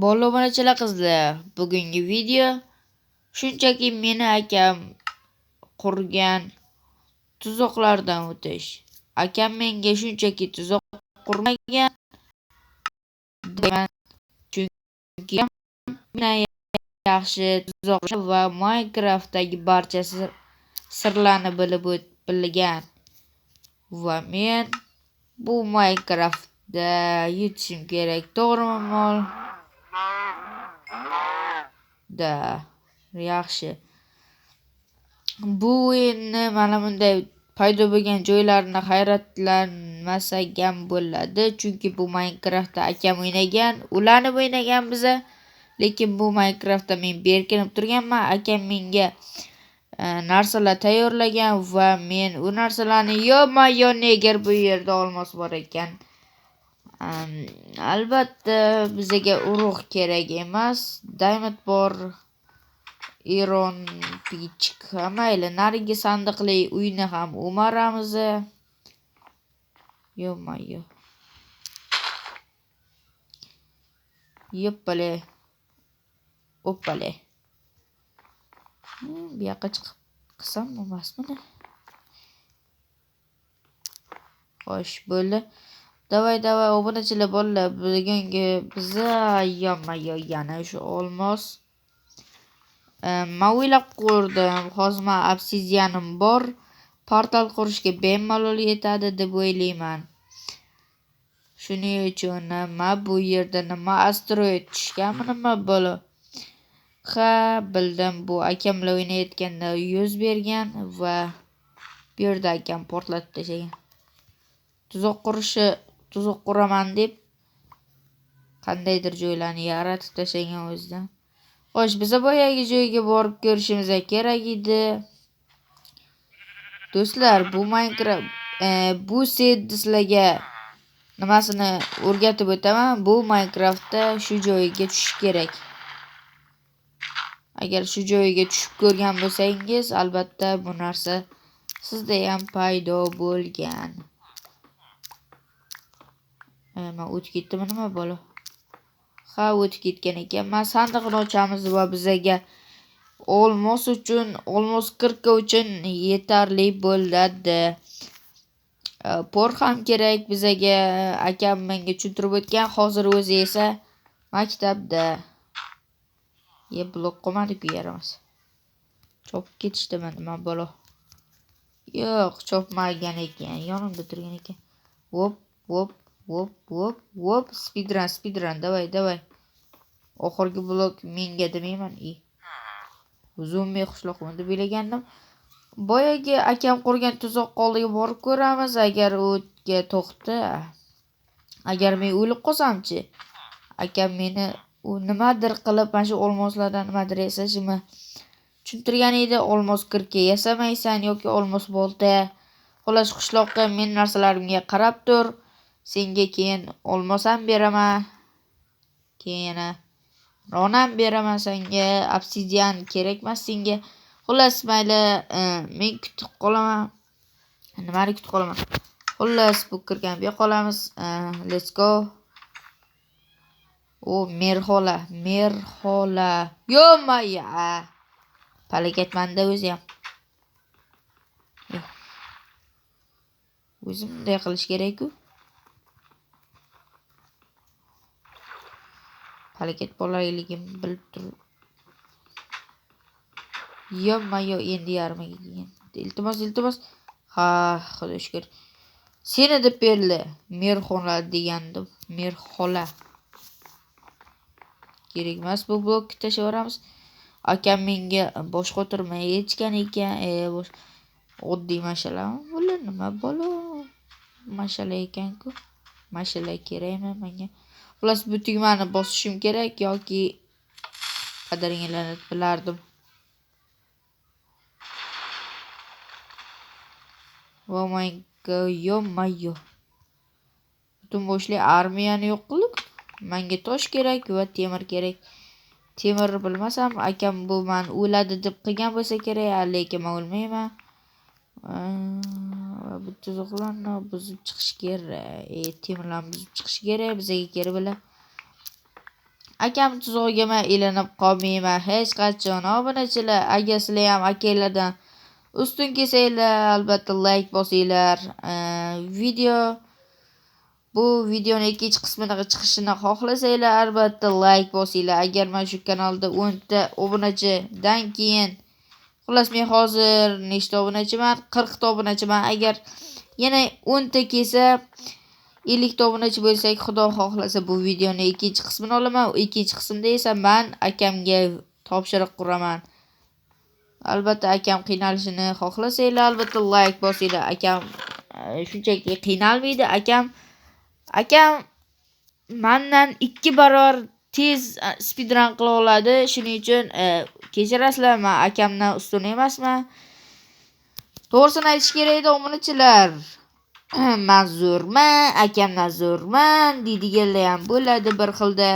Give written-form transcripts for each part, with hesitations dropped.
Bola obunachilar qizlar, bugungi video shunchaki meni akam qurgan tuzoqlardan o'tish. Akam menga shunchaki tuzoq qurmagan deyman, chunki mendan yaxshi tuzoq va Minecraftdagi barcha sirlarni bilgan va men bu Minecraftda yutishim kerak. To'g'rimi? Da yaxshi. Bu o'yinni mana bunday paydo bo'lgan joylarini hayratlanmasagam bo'ladi, chunki bu Minecraftda akam o'ynagan, ulanib o'ynagan biza. Lekin bu Minecraftda men berkinib turganman, akam menga narsalar tayyorlagan va men u narsalarni yo negar bu yerda olmos bor ekan. Albatta bizga urug' kerak emas, diamond bor, iron pichk, mayli narigi sandiqli uyni ham o'maramiz. Yo-mayo. Yoppale. Oppale. Bu yoqqa chiqib qilsam emasmi? Xo'sh, bo'ldi. Davay obunachilar bolalar, bugungi biza yo-mayo yana shu olmos men o'ylab ko'rdim. Hozir men obsidianim bor. Portal qurishga bemalol yetadi deb o'ylayman. Shuning uchun men bu yerda nima asteroid tushganmi nima bo'lo? Ha, bildim, bu akamlar o'ynayotganda yuz bergan va bu yerda akam portlatib tashlagan. Tuzoq quraman deb qandaydir joylarni yaratib tashlagan o'zidan. Xo'sh, biz boyagi joyga borib ko'rishimiz kerak edi. Do'stlar, bu Minecraft bu sizlarga nimasini o'rgatib o'taman. Bu Minecraftda shu joyga tushish kerak. Agar shu joyga tushib ko'rgan bo'lsangiz, albatta bu narsa sizda ham paydo bo'lgan. Men o'tib ketdimi nima bo'lo? Ha, o'tib ketgan ekan. Men sandiqni ochamiz va bizga olmos 40 uchun yetarli bo'ladi. Por ham kerak bizga. Akam menga tushuntirib o'tgan, hozir o'zi esa maktabda. Blok qolmadi-ku yaramas. Chopib ketishdimi nima bo'lo? Yo'q, chopmagan ekan, yonimda turgan ekan. Hop. Speedrun, davay. Oxirgi blok menga demayman. Uzunmay xushloqman deb o'ylagandim. Boyagi akam qurgan tuzoq oldiga borib ko'ramiz. Agar o'tga to'xta. Agar men o'lib qolsam-chi, akam meni u nimadir qilib mana shu olmoslardan nimadir yasashimni tushuntirgan edi. Olmos 40 ga yasamaysan yoki olmos bolta. Xolos xushloqqa men narsalarimga qarab tur. Senga keyin olmos ham beraman. Keyin ronam beraman senga. Obsidian kerakmas senga. Xolos mayli, men kutib qolaman. Nimani kutib qolaman? Xolos bu kirgan bu qolamiz. Let's go. Merhola. Yo-maya. Palakatmanda o'zi ham. O'zim bunday qilish kerak-ku. Harakat bolaligim bilib turib. Yo-mayo, endi yarmiga kelgan. Iltimos. Ha, xudo shukr. Seni deb berdi. Merhola degandim. Merhola. Kerak emas, bu blokni tashlavoramiz. Akam menga bosh qotirmay yetgan ekan. Oddiy mashalami? Bular nima bo'lo? Mashala ekan-ku. Mashala kerakmi menga? Xolos bu tugmani bosishim kerak yoki qadringlarni bilardim. Yo-mayo. Butun boshli armiyani yo'q qilib, menga tosh kerak va temir kerak. Temir bilmasam, akam bu men o'ladi deb qilgan bo'lsa kerak, lekin men o'lmayman. Bu tuzoqlarni buzib chiqish kerak. Temirlarni buzib chiqish kerak bizga kerak bilan. akam tuzog'iga men ilinib qolmayman hech qachon. Obunachilar, agar sizlar ham akalardan ustun kelsanglar, albatta like bosinglar. Bu videoni ikkinchi qismida chiqishini xohlasanglar, albatta like bosinglar. Agar men shu kanalda 10 ta obunachidan keyin, xullas men hozir nechta obunachiman? 40 ta obunachiman. Agar yana 10 ta kelsa, 50 ta obunachi bo'lsak, xudo xohlasa bu videoni ikkinchi qismini olaman. Ikkinchi qismda esa men akamga topshiriq quraman. Albatta akam qiynalishini xohlasanglar, albatta like bosinglar. Akam shunchaki qiynalmaydi. Akam mendan 2 barobar tez speedrun qila oladi. Shuning uchun kechirasizlar, men akamdan ustun emasman. To'g'risini aytish kerak edi, obunachilar. Men zo'rman, akamdan zo'rman deydiganlar ham bo'ladi bir xilda.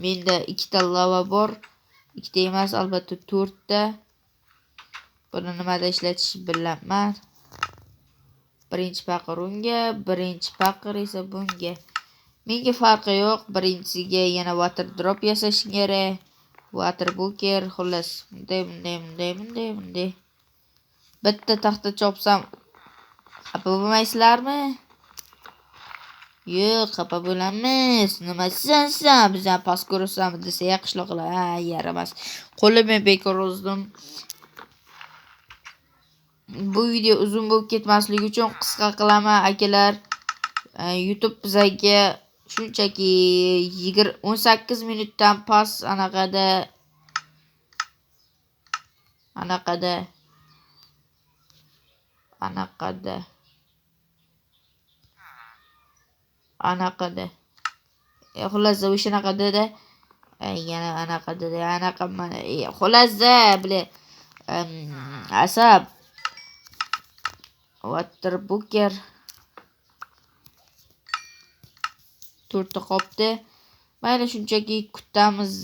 Menda 2 ta lava bor. 2 ta emas, albatta 4 ta. Buni nimada ishlatish bilaman. Birinchi paqir unga, birinchi paqir esa bunga. Menga farqi yo'q. Birinchisiga yana water drop yasash kerak. Water buker, xullas, bunday. Bitta taxta chopsam xafa bo'lmaysizlarmi? Yo'q, xafa bo'lamiz. Nima sen bizdan pas ko'rsanmi desa qishloqlar, yaramas. Qo'limni bekor uzdim. Bu video uzun bo'lib ketmasligi uchun qisqa qilaman, akalar. YouTube bizga shunchaki 18 minutdan pas anaqada. Xullas, o'shanaqada yana anaqa mana. Xullas, bile asab water buker 4 ta qopdi. Mayli, shunchaki kutamiz.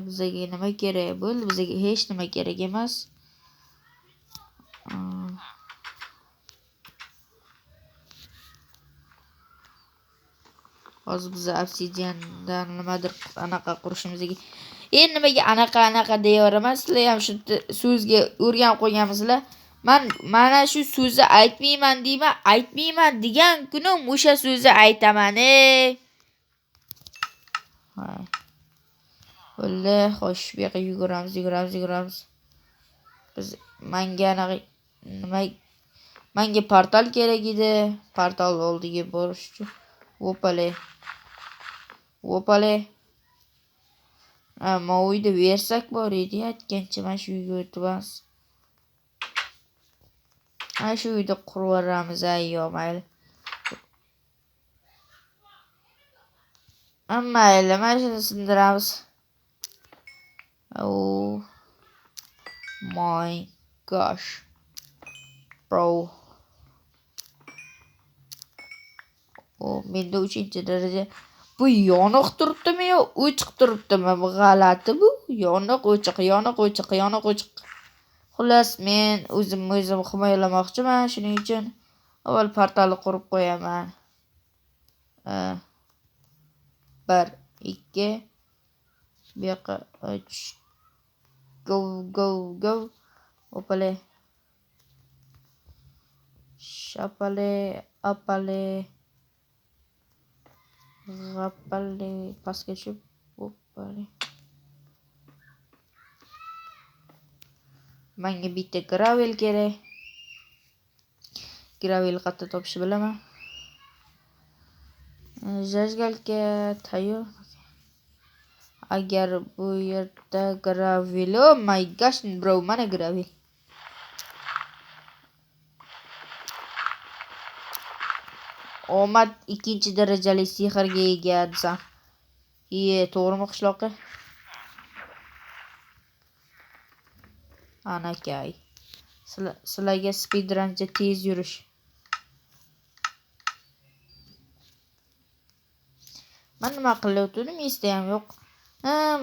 Bizga nima kerak bo'ldi? Bizga hech nima kerak emas. Hozir biz obsidiandan nimadir anaqa qurishimizga. Nimaga anaqa deyaveraman? Sizlar ham shu so'zga o'rganib qo'yganmisizlar. Mana shu so'zni aytmayman degan kunim o'sha so'zni aytaman. Bo'ldi, xo'sh, bu yoqqa yuguramiz. Biz menga portal kerak edi. Portal oldiga borish uchun. Opale. Men uyda versak bor edi, aytgancha men shu uyga o'tibamiz. Shu uyda qurib yuboramiz, yo mayli. Mayli, mana shuni sindiramiz. Oh my gosh, bro. Menda 3-daraja. Bu yoniq turibdimi yo o'chiq turibdimi? Bu g'alati bu. Yoniq o'chiq. Xullas, men o'zim himoyalamoqchiman, shuning uchun avval portalni qurib qo'yaman. 1 2 bu yoqqa 3 go. Opale. Apale. G'apale, pastga tushib, opale. Menga bitta gravel kerak. Gravel qayerda topishni bilaman. Zajgalka tayyor. Agar bu yerda gravel, oh my gosh, bro, mana gravel. Omad 2-darajali sehrga ega desam. To'g'rimi qishloqqa? Anakay. Sizlarga speedruncha tez yurish. Men nima qilayotganim esda ham yo'q.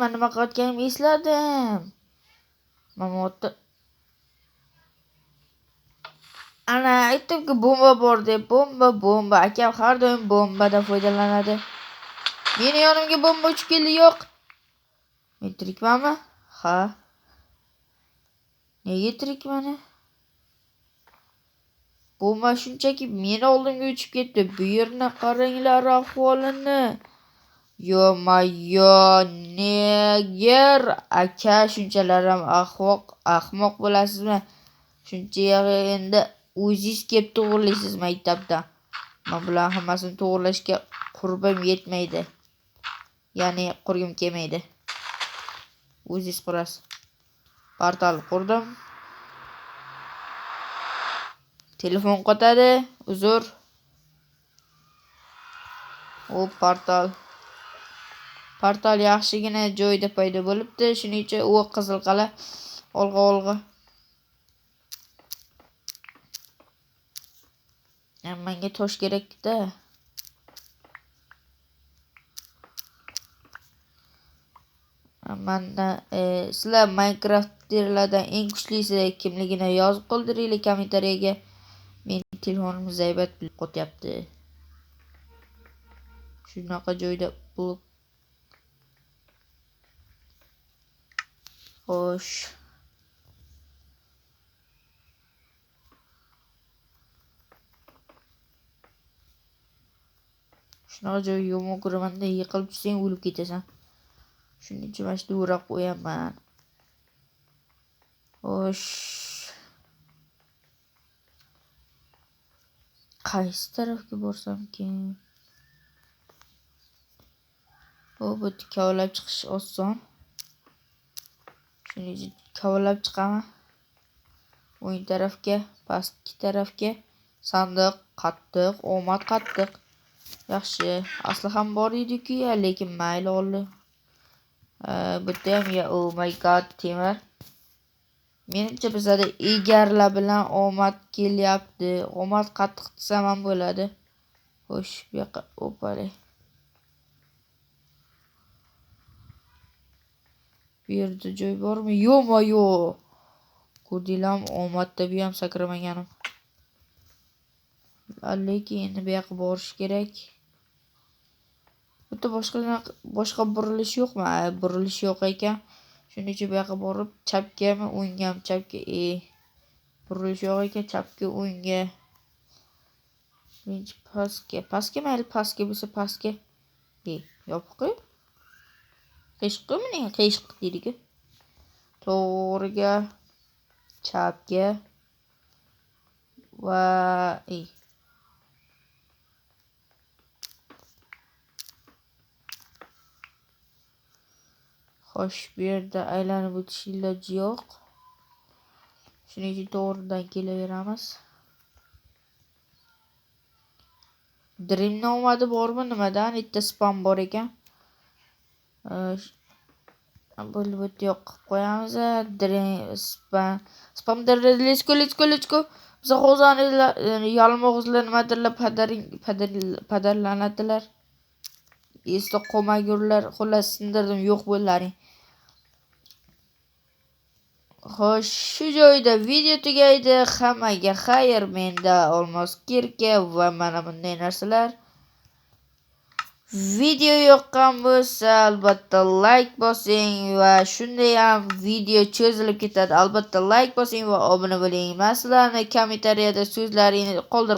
Men nima qilayotganimni esladim. Ana aytdimki bomba bor deb, bomba. Akam har doim bombadan foydalanadi. Meni yonimga bomba uchib keldi, yo'q. Men tirikmanmi? Ha. Nega tirikman? Bomba shunchaki meni oldimga uchib ketdi. Bu yerni qaranglar ahvolini. Yo-mayo, neger aka shunchalar ham ahmoq bo'lasizmi? Shuncha endi o'zingiz kelib to'g'rilaysiz maktabda. Men bular hammasini to'g'rilashga qurbim yetmaydi. Ya'ni qurgim kelmaydi. O'zingiz qurasiz. Portal qurdim. Telefon qotadi. Uzr. O portal yaxshigina joyda paydo bo'libdi. Shuning uchun u qizil qala olg'a. Menga tosh kerak-da. Mana sizlar Minecraft'lardan eng kuchlisi kimligini yozib qoldiringlar kommentariyaga. Mening telefonim zaybat bilib qo'tyapti. Shunaqa joyda blok. Xo'sh. Shunaqa joy yomon ko'raman-da, yiqilib tushsang o'lib ketasan. Shuning uchun mana shu o'rab qo'yaman. Xo'sh. Qaysi tarafga borsamkin? Bu kavalab chiqish oson. Shuning uchun kavalab chiqaman. O'ng tarafga, pastki tarafga sandiq qattiq, omad qattiq. Yaxshi, asli ham bor edi-ku, lekin mayli oldi. Bu ham ya, oh my god, temir. Menimcha bizada egarlar bilan omad kelyapti. Omad qattiq desam ham bo'ladi. Xo'sh, bu yoqqa opalay. Bu yerda joy bormi? Yo'q-mayo. Ko'rdinglarmi, omadda bu ham sakramaganim. Lekin endi bu yoqqa borish kerak. Bunda boshqa burilish yo'qmi? Burilish yo'q ekan. Shuning uchun bu yoqqa borib, chapgami, o'ngami, chapga. Burilish yo'q ekan, chapga, o'ngga. Birinchi pastga mayli, pastga bo'lsa pastga. Yopiq-ku. Qiyshiqmi? Qiyshiq deydi-ku. To'g'riga, chapga va xo'sh, bu yerda aylanib o'tish iloji yo'q. Shuning uchun to'g'ridan kelaveramiz. Dreamni omadi bormi nimadan? Bitta spam bor ekan. Bo'lib o'tib yo'q qilib qo'yamiz. Spam let's go. Biz hozirlar yalmog'izlar nimadirlar padarlanadilar. Esda qolmagurlar, xullas sindirdim, yo'q bo'llaring. Xo'sh, shu joyda video tugaydi. Hammaga xayr, menda olmos kirka va mana bunday narsalar. Video yoqqan bo'lsa, albatta like bosing va shunday ham video cho'zilib ketadi. Albatta like bosing va obuna bo'ling. Men sizlarni kommentariyada so'zlaringizni